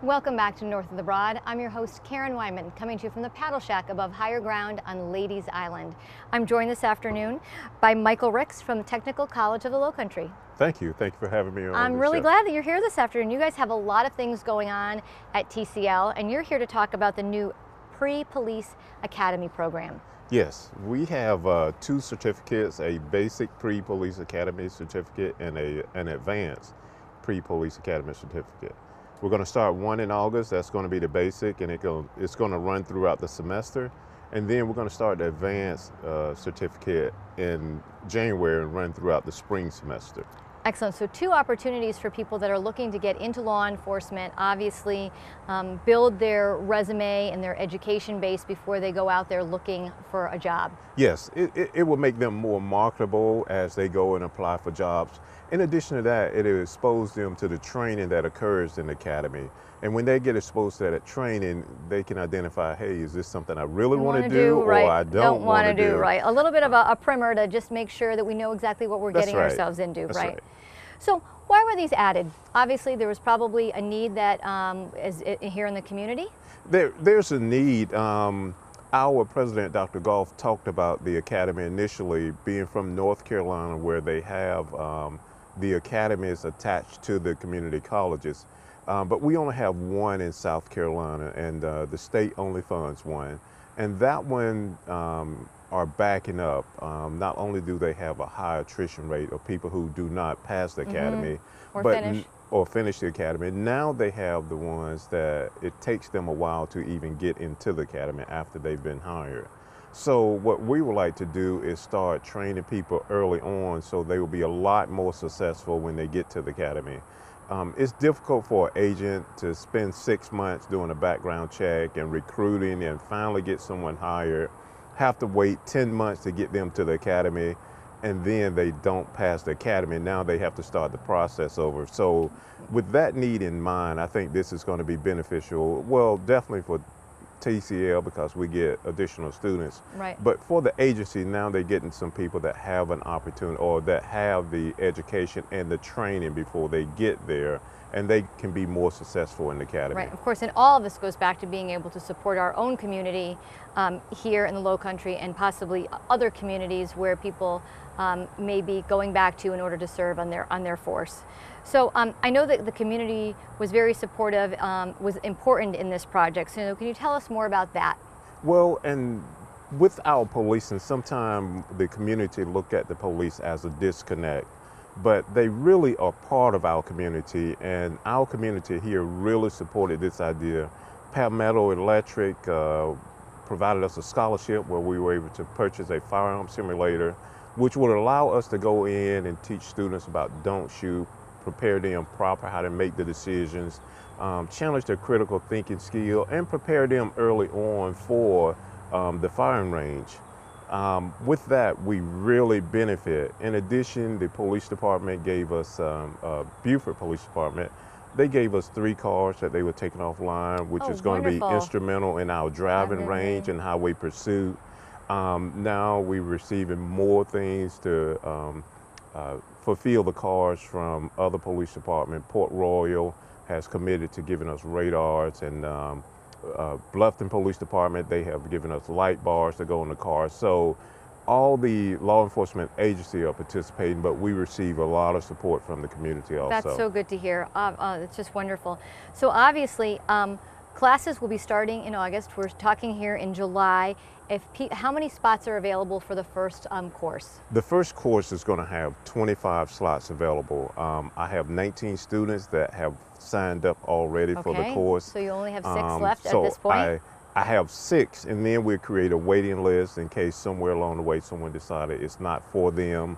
Welcome back to North of the Broad. I'm your host, Karen Wyman, coming to you from the Paddle Shack above higher ground on Ladies Island. I'm joined this afternoon by Michael Ricks from the Technical College of the Lowcountry. Thank you. Thank you for having me on. I'm really glad that you're here this afternoon. You guys have a lot of things going on at TCL, and you're here to talk about the new Pre-Police Academy program. Yes, we have two certificates, a basic Pre-Police Academy certificate and an advanced Pre-Police Academy certificate. We're going to start one in August. That's going to be the basic, and it's going to run throughout the semester. And then we're going to start the advanced certificate in January and run throughout the spring semester. Excellent. So two opportunities for people that are looking to get into law enforcement, obviously build their resume and their education base before they go out there looking for a job. Yes, it will make them more marketable as they go and apply for jobs. In addition to that, it will expose them to the training that occurs in the academy. And when they get exposed to that training, they can identify, hey, is this something I really want to do or I don't want to do? Right. A little bit of a primer to just make sure that we know exactly what we're getting ourselves into, That's right? So why were these added? Obviously, there was probably a need that is here in the community. There's a need. Our president, Dr. Goff, talked about the academy initially being from North Carolina, where they have the academies attached to the community colleges. But we only have one in South Carolina, and the state only funds one. And that one are backing up. Not only do they have a high attrition rate of people who do not pass the academy, or finish the academy, now they have the ones that it takes them a while to even get into the academy after they've been hired. So what we would like to do is start training people early on so they will be a lot more successful when they get to the academy. It's difficult for an agent to spend 6 months doing a background check and recruiting and finally get someone hired, have to wait 10 months to get them to the academy, and then they don't pass the academy. Now they have to start the process over. So with that need in mind, I think this is going to be beneficial, well, definitely for TCL because we get additional students. Right. But for the agency, now they're getting some people that have an opportunity or that have the education and the training before they get there, and they can be more successful in the academy. Right, of course, and all of this goes back to being able to support our own community here in the Lowcountry and possibly other communities where people may be going back to in order to serve on their force. So I know that the community was very supportive, was important in this project. So can you tell us more about that? Well, and with our policing, sometimes the community look at the police as a disconnect, but they really are part of our community, and our community here really supported this idea. Palmetto Electric provided us a scholarship where we were able to purchase a firearm simulator, which would allow us to go in and teach students about don't shoot, prepare them proper how to make the decisions, challenge their critical thinking skill, and prepare them early on for the firing range. With that, we really benefit. In addition, the police department gave us, Beaufort Police Department, they gave us 3 cars that they were taking offline, which is going to be instrumental in our driving range and highway pursuit. Now we're receiving more things to fulfill the cars from other police departments. Port Royal has committed to giving us radars, and Bluffton Police Department, they have given us light bars to go in the cars. So all the law enforcement agencies are participating, but we receive a lot of support from the community also. That's so good to hear. It's just wonderful. So obviously, classes will be starting in August. We're talking here in July. How many spots are available for the first course? The first course is going to have 25 slots available. I have 19 students that have signed up already for the course. So you only have 6 left at this point? I have 6, and then we'll create a waiting list in case somewhere along the way someone decided it's not for them.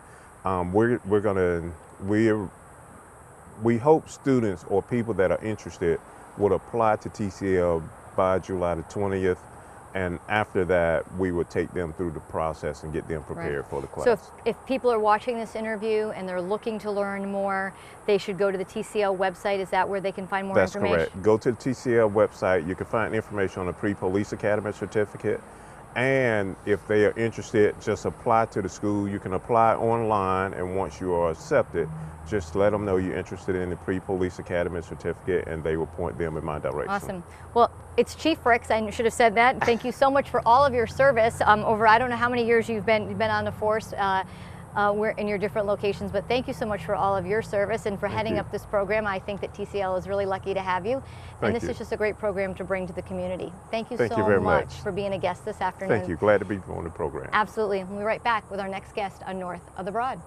We hope students or people that are interested would apply to TCL by July the 20th. And after that, we would take them through the process and get them prepared for the class. So if people are watching this interview and they're looking to learn more, they should go to the TCL website. Is that where they can find more information? That's correct. Go to the TCL website. You can find information on the Pre-Police Academy certificate. And if they are interested, just apply to the school. You can apply online, and once you are accepted, just let them know you're interested in the Pre-Police Academy certificate, and they will point them in my direction. Awesome. Well, it's Chief Ricks. I should have said that. Thank you so much for all of your service. Over I don't know how many years you've been on the force. We're in your different locations, but thank you so much for all of your service and for heading up this program. I think that TCL is really lucky to have you, and this is just a great program to bring to the community. Thank you so very much much for being a guest this afternoon. Thank you. Glad to be on the program. Absolutely. We'll be right back with our next guest on North of the Broad.